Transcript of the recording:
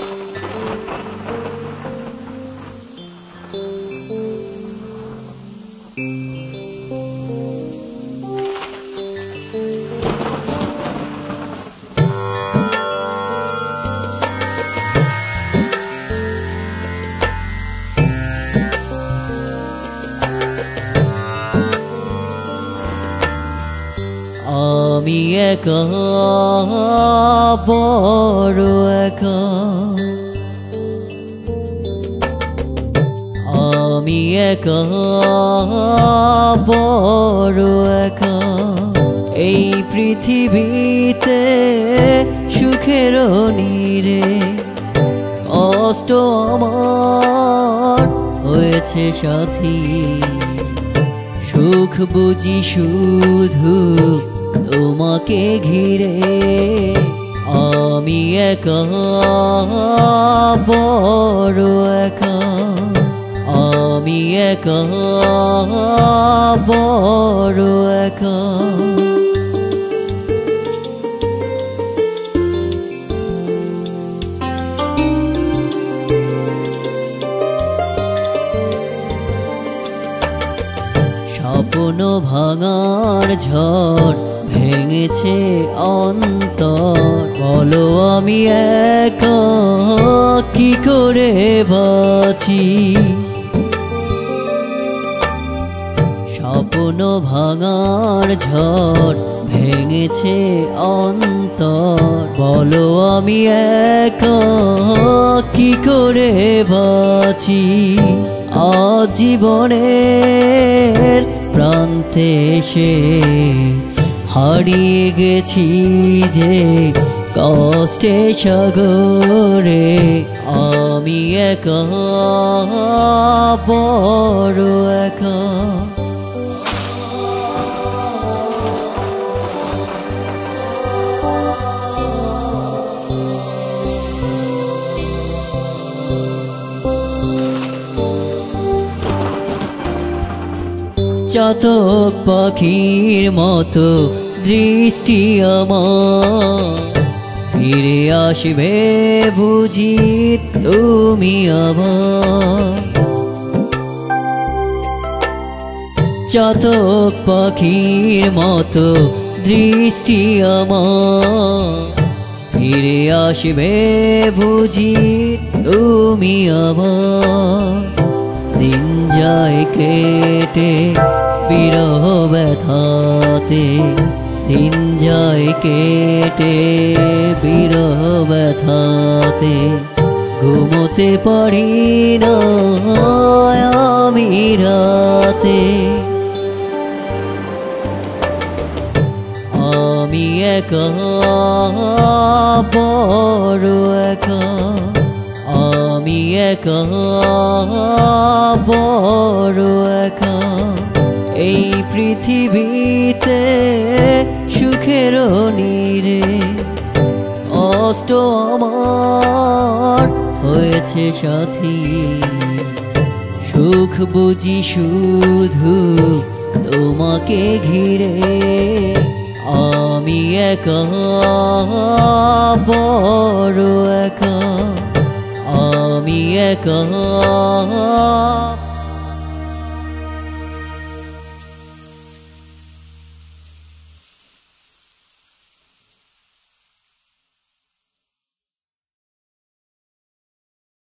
আমি একা বড় একা, আমি একা বড় একা, এই পৃথিবীতে সুখের নীরে কষ্ট আমার হয়েছে সাথী, সুখ বুঝি শুধু তোমাকে ঘিরে। আমি একা বড় একা, আমি একা বড় একা। স্বপ্ন ভাঙার ঝড় ভেঙেছে অন্তর, বলো আমি একা কি করে বাঁচি। স্বপ্ন ভাঙার ঝড় ভেঙেছে অন্তর, বলো আমি একা কি করে বাঁচি। আজীবনের প্রান্তে এসে হারিয়ে গেছি যে কষ্টে সাগরে। আমি একা বড় একা, চাতক পাখির মতো দৃষ্টি আমার, ফিরে আসবে বুঝি তুমি আবার। চাতক পাখির মতো দৃষ্টি আমার, ফিরে আসবে বুঝি তুমি আবার। দিন যায় কেটে বিরহ ব্যথাতে, দিন যায় কেটে বিরহ ব্যথাতে, ঘুমোতে পারি না আমি রাতে। আমি একা বড় একা, আমি একা বড় একা, এই পৃথিবীতে সুখের নীরে কষ্ট আমার হয়েছে সাথী, সুখ বুঝি শুধু তোমাকে ঘিরে। আমি একা বড় একা, আমি একা